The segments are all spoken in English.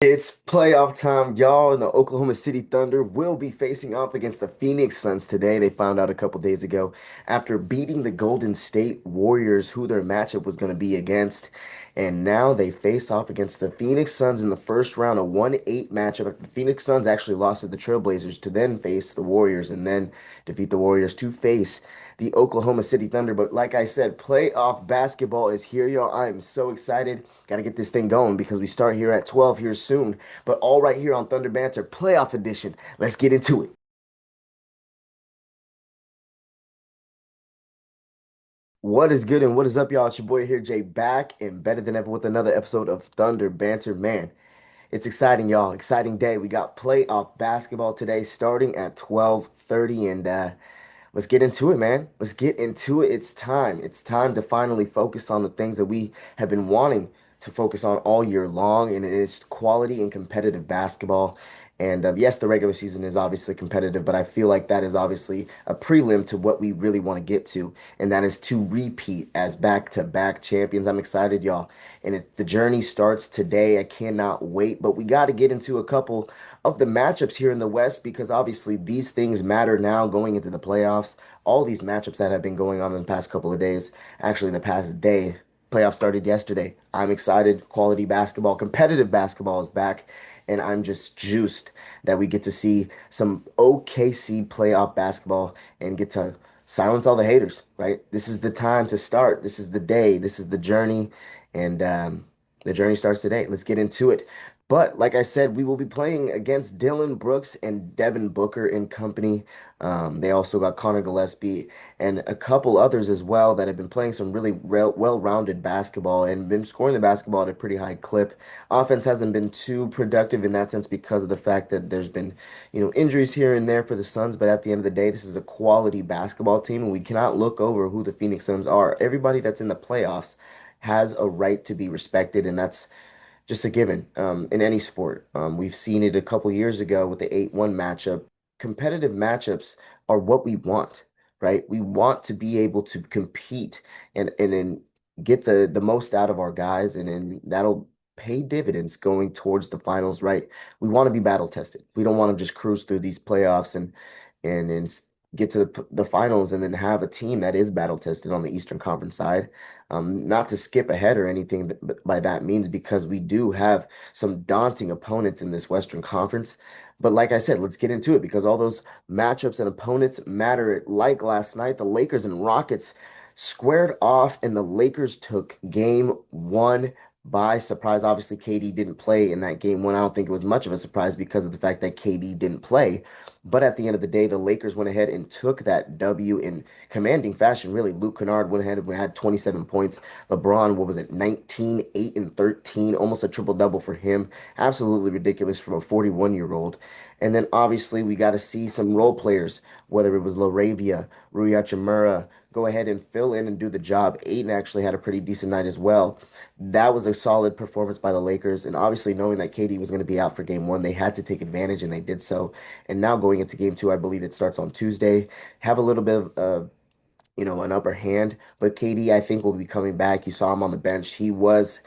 It's playoff time, y'all, and the Oklahoma City Thunder will be facing off against the Phoenix Suns today. They found out a couple days ago after beating the Golden State Warriors who their matchup was going to be against. And now they face off against the Phoenix Suns in the first round, a 1-8 matchup. The Phoenix Suns actually lost to the Trailblazers to then face the Warriors and then defeat the Warriors to face the Oklahoma City Thunder. But like I said, playoff basketball is here, y'all. I am so excited. Got to get this thing going because we start here at 12 here soon. But all right here on Thunder Banter, playoff edition. Let's get into it. What is good and what is up, y'all? It's your boy here, Jay, back and better than ever with another episode of Thunder Banter. Man, it's exciting, y'all. Exciting day. We got playoff basketball today starting at 12:30 and let's get into it, man. Let's get into it. It's time. It's time to finally focus on the things that we have been wanting to focus on all year long, and it's quality and competitive basketball. And yes, the regular season is obviously competitive, but I feel like that is obviously a prelim to what we really want to get to, and that is to repeat as back-to-back champions. I'm excited, y'all. And the journey starts today. I cannot wait, but we got to get into a couple of the matchups here in the West because obviously these things matter now going into the playoffs. All these matchups that have been going on in the past couple of days, actually the past day, playoffs started yesterday. I'm excited. Quality basketball, competitive basketball is back, and I'm just juiced that we get to see some OKC playoff basketball and get to silence all the haters, right? This is the time to start. This is the day. This is the journey, and the journey starts today. Let's get into it. But like I said, we will be playing against Dylan Brooks and Devin Booker and Company. They also got Connor Gillespie and a couple others as well that have been playing some really well-rounded basketball and been scoring the basketball at a pretty high clip. Offense hasn't been too productive in that sense because of the fact that there's been, injuries here and there for the Suns. But at the end of the day, this is a quality basketball team, and we cannot look over who the Phoenix Suns are. Everybody that's in the playoffs has a right to be respected, and that's just a given in any sport. We've seen it a couple years ago with the 8-1 matchup. Competitive matchups are what we want, right? We want to be able to compete and get the most out of our guys, and then that'll pay dividends going towards the finals, right? We want to be battle tested. We don't want to just cruise through these playoffs and get to the finals and then have a team that is battle tested on the Eastern Conference side. Not to skip ahead or anything by that means, because we do have some daunting opponents in this Western Conference. But like I said, let's get into it because all those matchups and opponents matter. Like last night, the Lakers and Rockets squared off, and the Lakers took game one by surprise. Obviously, KD didn't play in that game one. I don't think it was much of a surprise because of the fact that KD didn't play. But at the end of the day, the Lakers went ahead and took that W in commanding fashion. Really, Luke Kennard went ahead and had 27 points. LeBron, what was it, 19, 8, and 13, almost a triple double for him. Absolutely ridiculous from a 41-year-old. And then obviously we got to see some role players, whether it was Laravia, Rui Hachimura, go ahead and fill in and do the job. Aiden actually had a pretty decent night as well. That was a solid performance by the Lakers. And obviously, knowing that KD was going to be out for game one, they had to take advantage and they did so. And now going into game two, I believe it starts on Tuesday. Have a little bit of an upper hand. But KD, I think, will be coming back. You saw him on the bench. He was,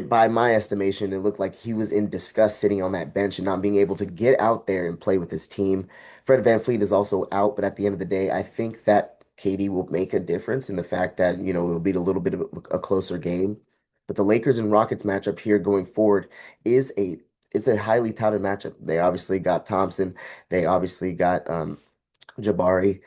by my estimation, it looked like he was in disgust sitting on that bench and not being able to get out there and play with his team. Fred VanVleet is also out, but at the end of the day, I think that KD will make a difference in the fact that, it'll be a little bit of a closer game. But the Lakers and Rockets matchup here going forward is a it's a highly touted matchup. They obviously got Thompson. They obviously got Jabari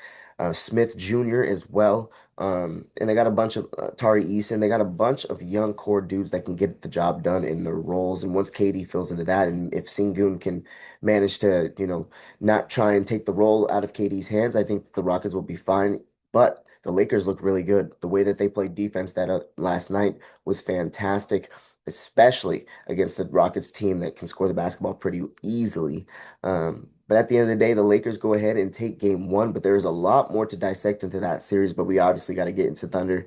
Smith Jr. as well. And they got a bunch of Tari Eason. They got a bunch of young core dudes that can get the job done in their roles. And once KD fills into that, and if Sengun can manage to, not try and take the role out of KD's hands, I think the Rockets will be fine. But the Lakers look really good. The way that they played defense that last night was fantastic, especially against the Rockets team that can score the basketball pretty easily. But at the end of the day, the Lakers go ahead and take game one, but there's a lot more to dissect into that series. But we obviously got to get into Thunder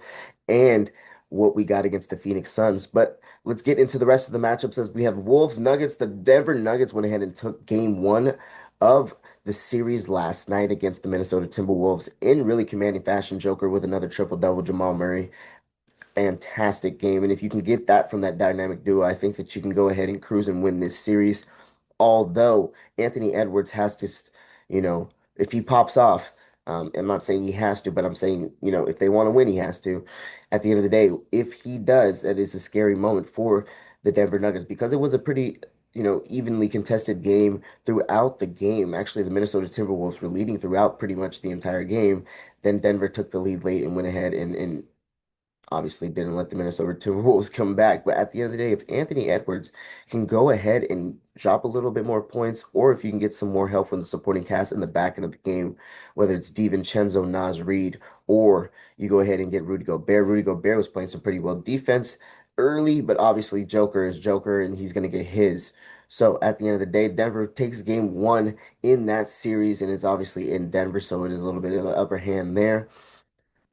and what we got against the Phoenix Suns. But let's get into the rest of the matchups as we have Wolves Nuggets. The Denver Nuggets went ahead and took game one of the series last night against the Minnesota Timberwolves in really commanding fashion. Joker with another triple double, Jamal Murray fantastic game. And if you can get that from that dynamic duo, I think that you can go ahead and cruise and win this series. Although Anthony Edwards has to, you know, if he pops off, I'm not saying he has to, but I'm saying, if they want to win, he has to. At the end of the day, if he does, that is a scary moment for the Denver Nuggets because it was a pretty, evenly contested game throughout the game. Actually, the Minnesota Timberwolves were leading throughout pretty much the entire game. Then Denver took the lead late and went ahead and obviously didn't let the Minnesota Timberwolves come back. But at the end of the day, if Anthony Edwards can go ahead and drop a little bit more points, or if you can get some more help from the supporting cast in the back end of the game, whether it's DiVincenzo, Naz Reid, or you go ahead and get Rudy Gobert. Rudy Gobert was playing some pretty well defense early, but obviously Joker is Joker and he's going to get his. So at the end of the day, Denver takes game one in that series, and it's obviously in Denver, so it is a little bit of an upper hand there.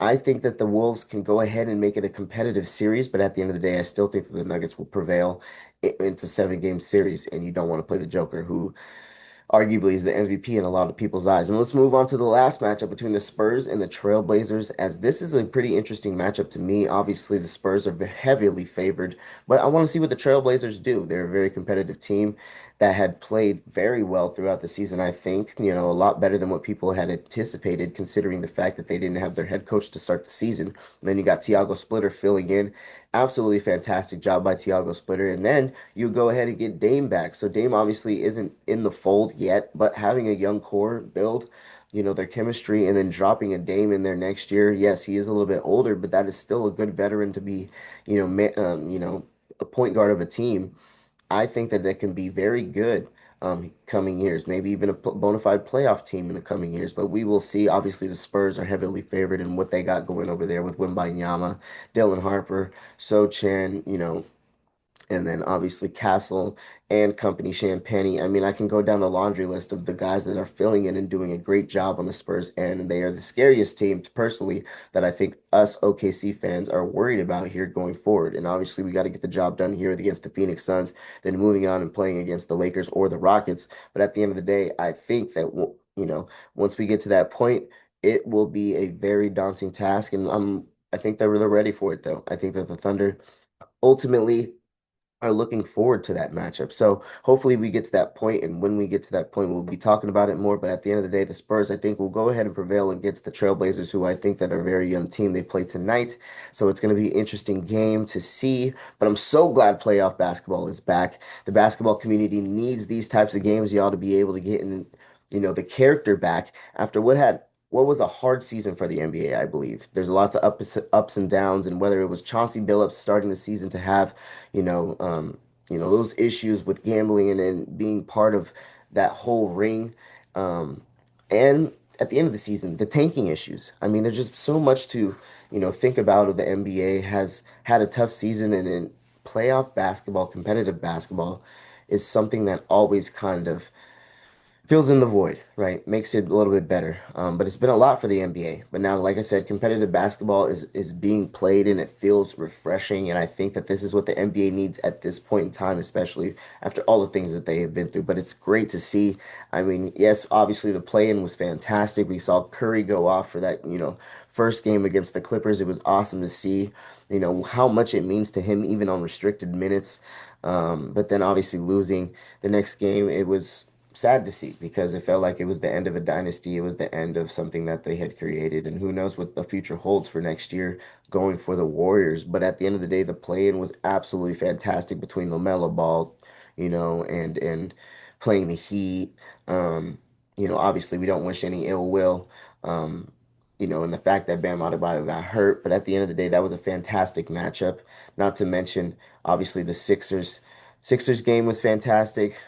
I think that the Wolves can go ahead and make it a competitive series, but at the end of the day, I still think that the Nuggets will prevail into 7 game series, and you don't want to play the Joker, who arguably is the MVP in a lot of people's eyes. And let's move on to the last matchup between the Spurs and the Trailblazers, as this is a pretty interesting matchup to me. Obviously, the Spurs are heavily favored, but I want to see what the Trailblazers do. They're a very competitive team that had played very well throughout the season, I think, a lot better than what people had anticipated, considering the fact that they didn't have their head coach to start the season. And then you got Tiago Splitter filling in. Absolutely fantastic job by Tiago Splitter. And then you go ahead and get Dame back. So Dame obviously isn't in the fold yet, but having a young core build, their chemistry, and then dropping a Dame in there next year. Yes, he is a little bit older, but that is still a good veteran to be, a point guard of a team. I think that can be very good coming years, maybe even a bona fide playoff team in the coming years. But we will see. Obviously, the Spurs are heavily favored in what they got going over there with Wembanyama, Dylan Harper, Sochan, and then obviously Castle and Company Champagne. I mean, I can go down the laundry list of the guys that are filling in and doing a great job on the Spurs end, and they are the scariest team personally that I think us OKC fans are worried about here going forward. And obviously, we got to get the job done here against the Phoenix Suns, then moving on and playing against the Lakers or the Rockets. But at the end of the day, I think that once we get to that point, it will be a very daunting task, and I think that they're ready for it though. I think that the Thunder ultimately are looking forward to that matchup. So hopefully we get to that point, and when we get to that point, we'll be talking about it more. But at the end of the day, the Spurs, I think, will go ahead and prevail against the Trailblazers, who I think that are a very young team. They play tonight, so it's going to be an interesting game to see. But I'm so glad playoff basketball is back. The basketball community needs these types of games, y'all, to be able to get in, the character back after what was a hard season for the NBA, I believe. There's lots of ups and downs, and whether it was Chauncey Billups starting the season to have you know, um, those issues with gambling and being part of that whole ring. Um, and at the end of the season, the tanking issues. I mean, there's just so much to, think about. The NBA has had a tough season, and in playoff basketball, competitive basketball, is something that always kind of fills in the void, right? Makes it a little bit better. But it's been a lot for the NBA. But now, like I said, competitive basketball is being played and it feels refreshing. And I think that this is what the NBA needs at this point in time, especially after all the things that they have been through. But it's great to see. I mean, yes, obviously the play-in was fantastic. We saw Curry go off for that, first game against the Clippers. It was awesome to see, how much it means to him, even on restricted minutes. But then obviously losing the next game, it was sad to see because it felt like it was the end of a dynasty. It was the end of something that they had created, and who knows what the future holds for next year going for the Warriors. But at the end of the day, the play-in was absolutely fantastic between LaMelo Ball, and playing the Heat. Obviously we don't wish any ill will. Um, and the fact that Bam Adebayo got hurt, but at the end of the day, that was a fantastic matchup. Not to mention, obviously, the Sixers game was fantastic.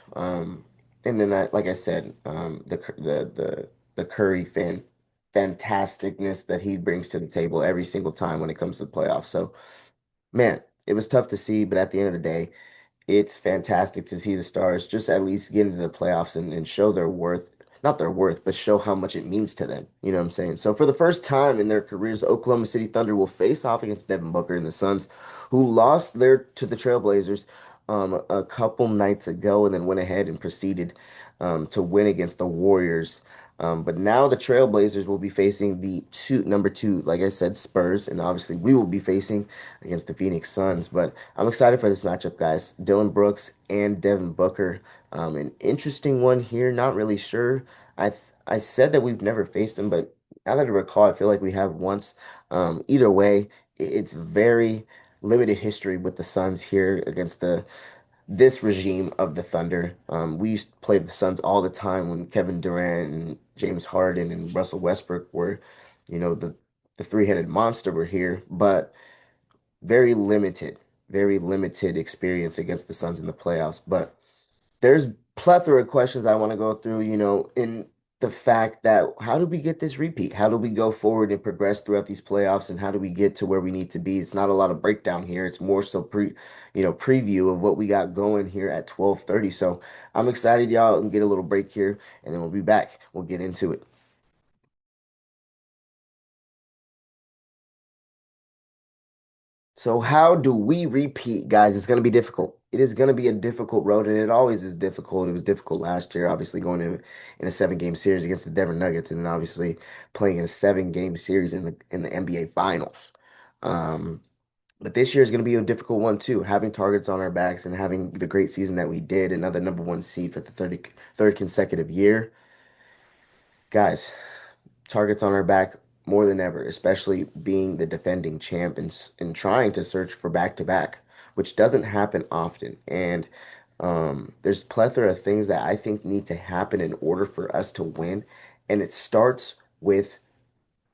And then like I said, the Curry fantasticness that he brings to the table every single time when it comes to the playoffs. So man, it was tough to see, but at the end of the day, it's fantastic to see the Stars just at least get into the playoffs and show their worth, not their worth, but show how much it means to them. You know what I'm saying? So for the first time in their careers, the Oklahoma City Thunder will face off against Devin Booker and the Suns, who lost their to the Trailblazers a couple nights ago and then went ahead and proceeded to win against the Warriors. But now the Trailblazers will be facing the number two, like I said, Spurs, and obviously we will be facing against the Phoenix Suns. But I'm excited for this matchup, guys. Dylan Brooks and Devin Booker. An interesting one here. Not really sure. I said that we've never faced them, but now that I recall, I feel like we have once. Either way, it's very limited history with the Suns here against the this regime of the Thunder. We used to play the Suns all the time when Kevin Durant and James Harden and Russell Westbrook were, the three-headed monster were here, but very limited, very limited experience against the Suns in the playoffs. But there's plethora of questions I want to go through, in the fact that how do we get this repeat? How do we go forward and progress throughout these playoffs, and how do we get to where we need to be? It's not a lot of breakdown here. It's more so preview of what we got going here at 12:30. So I'm excited, y'all, and get a little break here, and then we'll be back. We'll get into it. So how do we repeat, guys? It's going to be difficult. It is going to be a difficult road, and it always is difficult. It was difficult last year, obviously going in a seven-game series against the Denver Nuggets, and then obviously playing in a seven-game series in the NBA Finals. Um, but this year is going to be a difficult one too. Having targets on our backs and having the great season that we did, another number one seed for the third consecutive year, guys. Targets on our back more than ever, especially being the defending champ and trying to search for back-to-back, which doesn't happen often. And there's plethora of things that I think need to happen in order for us to win. And it starts with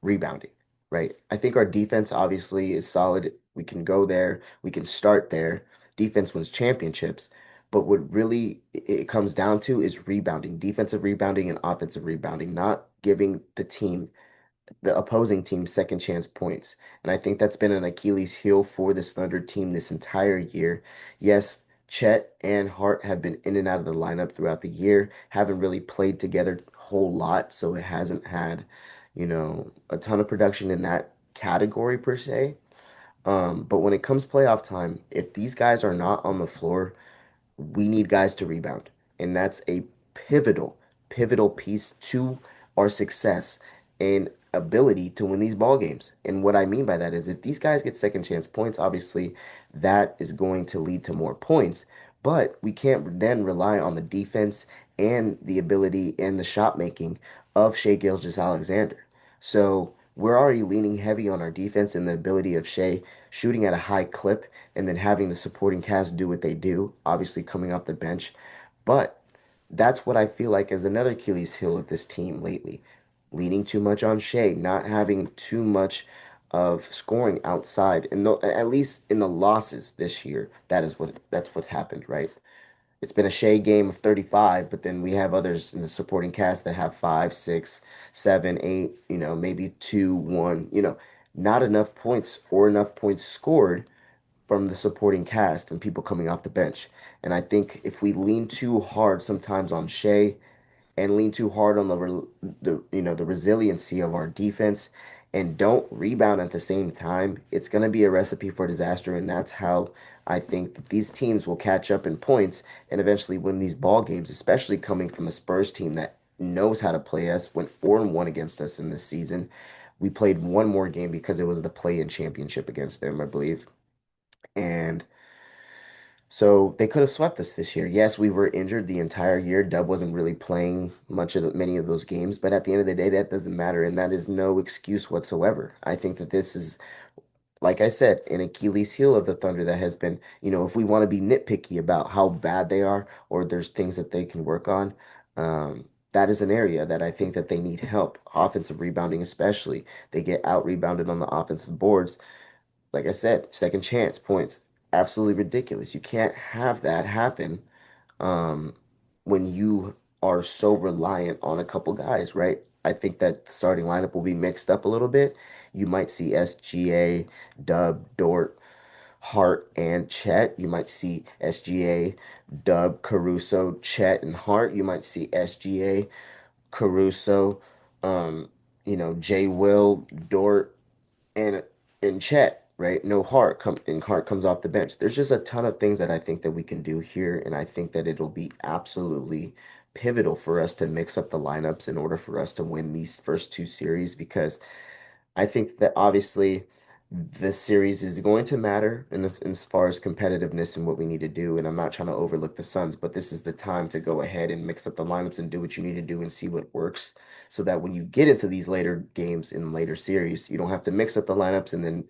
rebounding, right? I think our defense obviously is solid. We can go there, we can start there. Defense wins championships. But what really it comes down to is rebounding, defensive rebounding and offensive rebounding, not giving the opposing team second chance points. And I think that's been an Achilles heel for this Thunder team this entire year. Yes, Chet and Hart have been in and out of the lineup throughout the year, haven't really played together a whole lot, so it hasn't had, a ton of production in that category per se. But when it comes playoff time, if these guys are not on the floor, we need guys to rebound. And that's a pivotal, pivotal piece to our success and ability to win these ball games. And what I mean by that is if these guys get second chance points, obviously that is going to lead to more points. But we can't then rely on the defense and the ability and the shot making of Shai Gilgeous-Alexander. So we're already leaning heavy on our defense and the ability of Shai shooting at a high clip and then having the supporting cast do what they do, obviously coming off the bench. But that's what I feel like is another Achilles heel of this team lately. Leaning too much on Shea, not having too much of scoring outside, and at least in the losses this year, that's what's happened, right? It's been a Shea game of 35, but then we have others in the supporting cast that have five, six, seven, eight, maybe two, one, not enough points or enough points scored from the supporting cast and people coming off the bench. And I think if we lean too hard sometimes on Shea and lean too hard on the resiliency of our defense and don't rebound at the same time, it's going to be a recipe for disaster. And that's how I think that these teams will catch up in points and eventually win these ball games, especially coming from a Spurs team that knows how to play us, went 4-1 against us in this season. We played one more game because it was the play-in championship against them, I believe. And so they could have swept us this year. Yes, we were injured the entire year. Dub wasn't really playing many of those games, but at the end of the day, that doesn't matter, and that is no excuse whatsoever. I think that this is, like I said, an Achilles heel of the Thunder that has been, if we want to be nitpicky about how bad they are or there's things that they can work on, that is an area that I think that they need help. Offensive rebounding, especially. They get out rebounded on the offensive boards like I said, second chance points. Absolutely ridiculous. You can't have that happen um, when you are so reliant on a couple guys, right? I think that the starting lineup will be mixed up a little bit. You might see SGA, Dub, Dort, Hart, and Chet. You might see SGA, Dub, Caruso, Chet, and Hart. You might see SGA, Caruso, J. Will, Dort, and Chet. right? No Hart come and Hart comes off the bench. There's just a ton of things that I think that we can do here, and I think that it'll be absolutely pivotal for us to mix up the lineups in order for us to win these first two series because I think that obviously this series is going to matter in as far as competitiveness and what we need to do. And I'm not trying to overlook the Suns, but this is the time to go ahead and mix up the lineups and do what you need to do and see what works so that when you get into these later games in later series, you don't have to mix up the lineups and then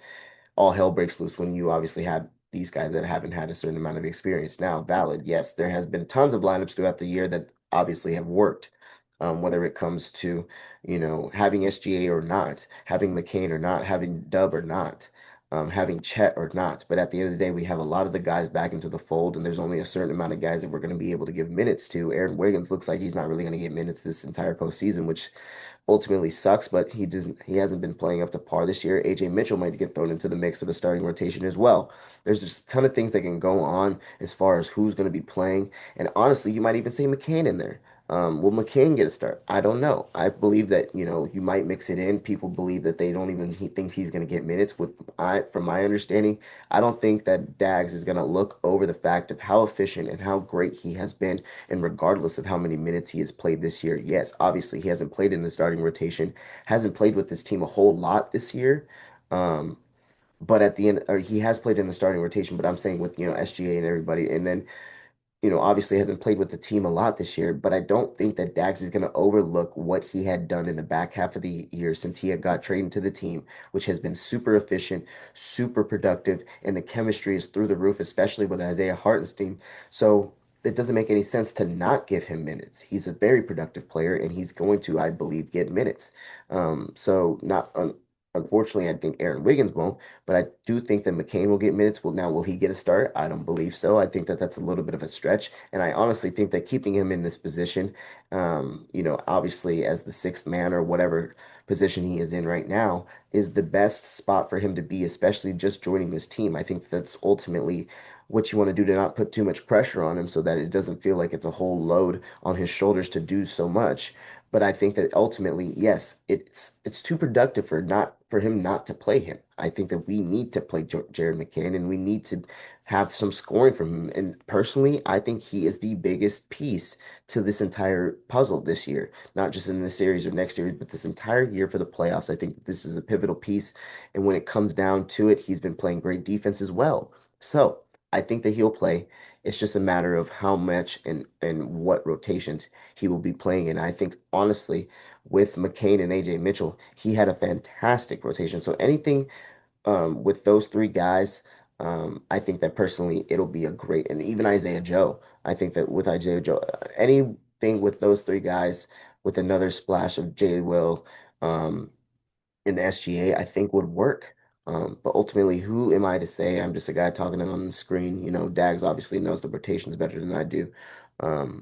all hell breaks loose when you obviously have these guys that haven't had a certain amount of experience. Now, valid, yes, there has been tons of lineups throughout the year that obviously have worked. Whether it comes to, having SGA or not, having McCain or not, having Dub or not, having Chet or not. But at the end of the day, we have a lot of the guys back into the fold, and there's only a certain amount of guys that we're going to be able to give minutes to. Aaron Wiggins looks like he's not really going to get minutes this entire postseason, which ultimately sucks, but he hasn't been playing up to par this year. AJ Mitchell might get thrown into the mix of a starting rotation as well. There's just a ton of things that can go on as far as who's going to be playing. And honestly, you might even say McCain in there. Will McCain get a start? I don't know. I believe that, you might mix it in. People believe that they don't even he think he's going to get minutes. From my understanding, I don't think that Dags is going to look over the fact of how efficient and how great he has been and regardless of how many minutes he has played this year, yes, obviously he hasn't played in the starting rotation, hasn't played with this team a whole lot this year. Um, but at the end, or he has played in the starting rotation, but I'm saying with, SGA and everybody. And then obviously hasn't played with the team a lot this year, but I don't think that Dax is going to overlook what he had done in the back half of the year since he had got traded to the team, which has been super efficient, super productive, and the chemistry is through the roof, especially with Isaiah Hartenstein. So it doesn't make any sense to not give him minutes. He's a very productive player, and he's going to, I believe, get minutes. So not unfortunately, I think Aaron Wiggins won't. But I do think that McCain will get minutes. Well, now will he get a start? I don't believe so. I think that that's a little bit of a stretch, and I honestly think that keeping him in this position, obviously as the sixth man or whatever position he is in right now, is the best spot for him to be, especially just joining this team. I think that's ultimately what you want to do to not put too much pressure on him so that it doesn't feel like it's a whole load on his shoulders to do so much. But I think that ultimately, yes, it's too productive for him not to play him. I think that we need to play Jared McCann and we need to have some scoring from him. And personally, I think he is the biggest piece to this entire puzzle this year, not just in this series or next series, but this entire year for the playoffs. I think that this is a pivotal piece. And when it comes down to it, he's been playing great defense as well. So I think that he'll play. It's just a matter of how much and what rotations he will be playing in. I think honestly, with McCain and AJ Mitchell, he had a fantastic rotation. So anything with those three guys, I think that personally it'll be a great, and even Isaiah Joe, I think that with Isaiah Joe, anything with those three guys with another splash of J Will, um, in the SGA, I think would work. But ultimately, who am I to say? I'm just a guy talking on the screen. Dags obviously knows the rotations better than I do.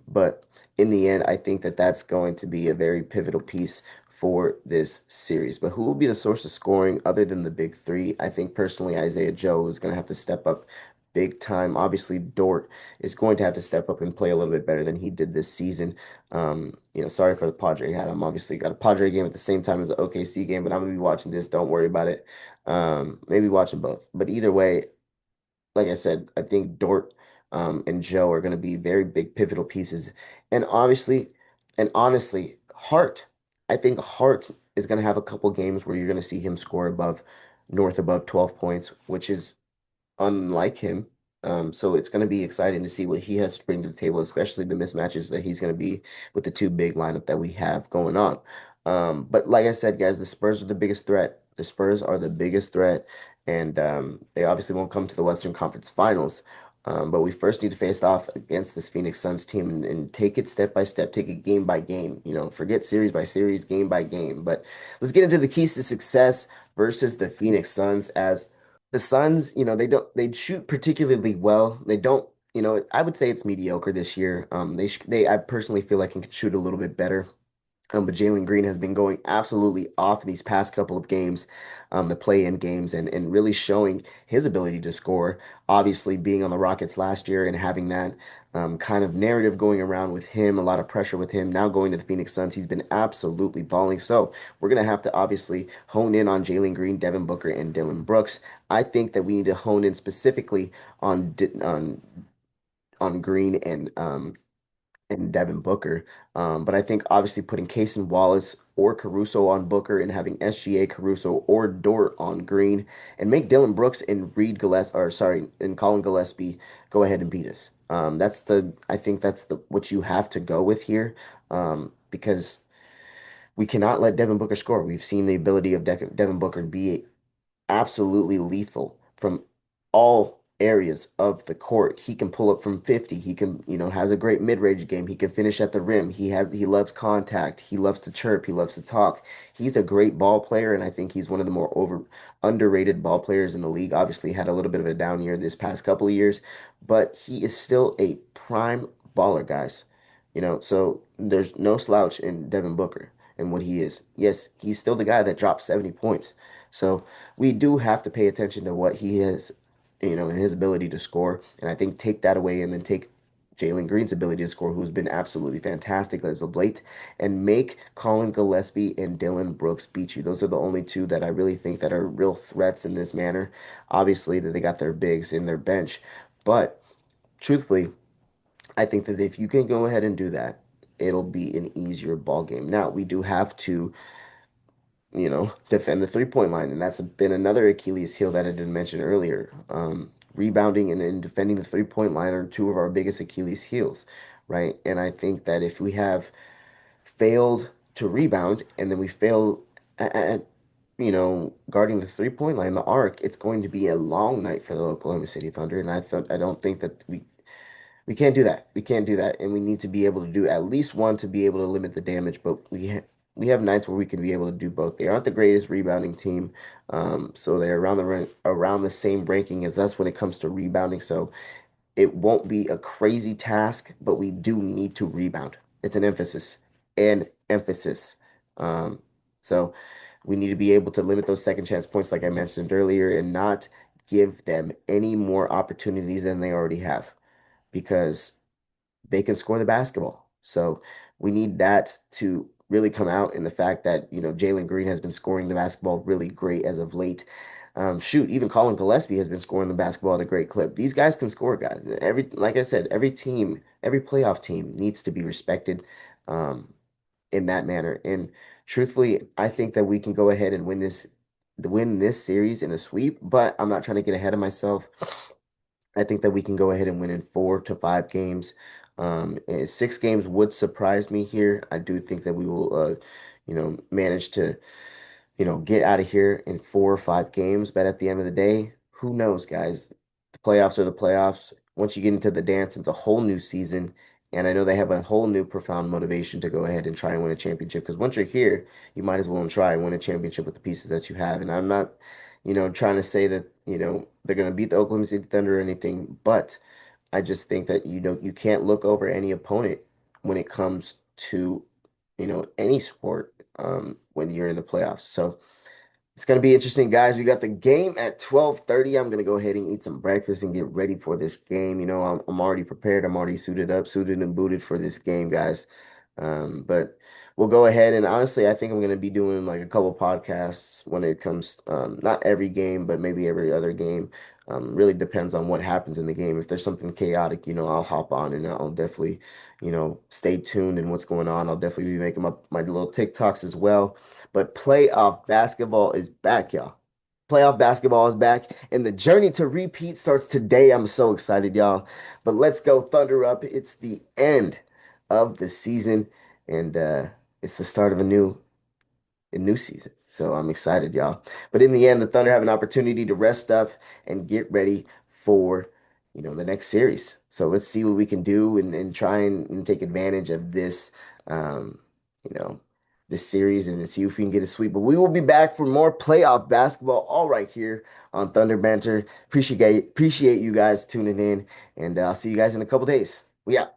But in the end, I think that that's going to be a very pivotal piece for this series. But who will be the source of scoring other than the big three? I think personally, Isaiah Joe is going to have to step up big time. Obviously, Dort is going to have to step up and play a little bit better than he did this season. Sorry for the Padre hat. I'm obviously got a Padre game at the same time as the OKC game, but I'm gonna be watching this. Don't worry about it. Maybe watching both. But either way, like I said, I think Dort and Joe are gonna be very big pivotal pieces. And obviously, and honestly, Hart, I think Hart is gonna have a couple games where you're gonna see him score above 12 points, which is unlike him. So it's going to be exciting to see what he has to bring to the table, especially the mismatches that he's going to be with the two big lineup that we have going on. But like I said, guys, the Spurs are the biggest threat. The Spurs are the biggest threat, and they obviously won't come to the Western Conference Finals. But we first need to face off against this Phoenix Suns team and take it step by step, take it game by game. Forget series by series, game by game. But let's get into the keys to success versus the Phoenix Suns as the Suns, they shoot particularly well. They don't, I would say it's mediocre this year. I personally feel like can shoot a little bit better. But Jalen Green has been going absolutely off these past couple of games, the play-in games, and really showing his ability to score. Obviously, being on the Rockets last year and having that kind of narrative going around with him, a lot of pressure with him. Now going to the Phoenix Suns, he's been absolutely balling. So we're going to have to obviously hone in on Jalen Green, Devin Booker, and Dylan Brooks. I think that we need to hone in specifically on Green and Devin Booker. But I think obviously putting Cason Wallace or Caruso on Booker and having SGA Caruso or Dort on Green and make Dylan Brooks and Reed Gillespie, or sorry, and Colin Gillespie go ahead and beat us. I think that's the what you have to go with here, because we cannot let Devin Booker score. We've seen the ability of Devin Booker be absolutely lethal from all areas of the court. He can pull up from 50. He can, has a great mid-range game. He can finish at the rim. He loves contact. He loves to chirp. He loves to talk. He's a great ball player, and I think he's one of the more underrated ball players in the league. Obviously, had a little bit of a down year this past couple of years, but he is still a prime baller, guys. So there's no slouch in Devin Booker and what he is. Yes, he's still the guy that dropped 70 points. So we do have to pay attention to what he is, and his ability to score. And I think take that away and then take Jalen Green's ability to score, who's been absolutely fantastic as of late, and make Colin Gillespie and Dylan Brooks beat you. Those are the only two that I really think that are real threats in this manner. Obviously, that they got their bigs in their bench, but truthfully, I think that if you can go ahead and do that, it'll be an easier ball game. Now, we do have to defend the 3-point line. And that's been another Achilles heel that I didn't mention earlier. Rebounding and defending the 3-point line are two of our biggest Achilles heels, right? And I think that if we have failed to rebound and then we fail at guarding the 3-point line, the arc, it's going to be a long night for the Oklahoma City Thunder. And I don't think that we can't do that. We can't do that, and we need to be able to do at least one to be able to limit the damage. But we have nights where we can be able to do both. They aren't the greatest rebounding team, so they're around the same ranking as us when it comes to rebounding. So it won't be a crazy task, but we do need to rebound. It's an emphasis and emphasis. Um, so we need to be able to limit those second chance points, like I mentioned earlier, and not give them any more opportunities than they already have because they can score the basketball. So we need that to really come out in the fact that, Jalen Green has been scoring the basketball really great as of late. Shoot, even Colin Gillespie has been scoring the basketball at a great clip. These guys can score, guys. Like I said, every team, every playoff team needs to be respected um, in that manner. And truthfully, I think that we can go ahead and win this series in a sweep, but I'm not trying to get ahead of myself. I think that we can go ahead and win in 4 to 5 games. And 6 games would surprise me here. I do think that we will, manage to, get out of here in 4 or 5 games. But at the end of the day, who knows, guys? The playoffs are the playoffs. Once you get into the dance, it's a whole new season. And I know they have a whole new profound motivation to go ahead and try and win a championship. Because once you're here, you might as well try and win a championship with the pieces that you have. And I'm not, trying to say that, they're going to beat the Oklahoma City Thunder or anything. But I just think that, you can't look over any opponent when it comes to, any sport when you're in the playoffs. So it's going to be interesting, guys. We got the game at 12:30. I'm going to go ahead and eat some breakfast and get ready for this game. I'm already prepared. I'm already suited up, suited and booted for this game, guys. But we'll go ahead and honestly, I think I'm going to be doing like a couple podcasts when it comes, not every game, but maybe every other game. Really depends on what happens in the game. If there's something chaotic, I'll hop on and I'll definitely, stay tuned in what's going on. I'll definitely be making my little TikToks as well. But playoff basketball is back, y'all. Playoff basketball is back, and the journey to repeat starts today. I'm so excited, y'all. But let's go Thunder up. It's the end of the season, and it's the start of a new season. So I'm excited, y'all. But in the end, the Thunder have an opportunity to rest up and get ready for, the next series. So let's see what we can do and try and take advantage of um, you know, this series and see if we can get a sweep. But we will be back for more playoff basketball all right here on Thunder Banter. Appreciate you guys tuning in, and I'll see you guys in a couple days. We out.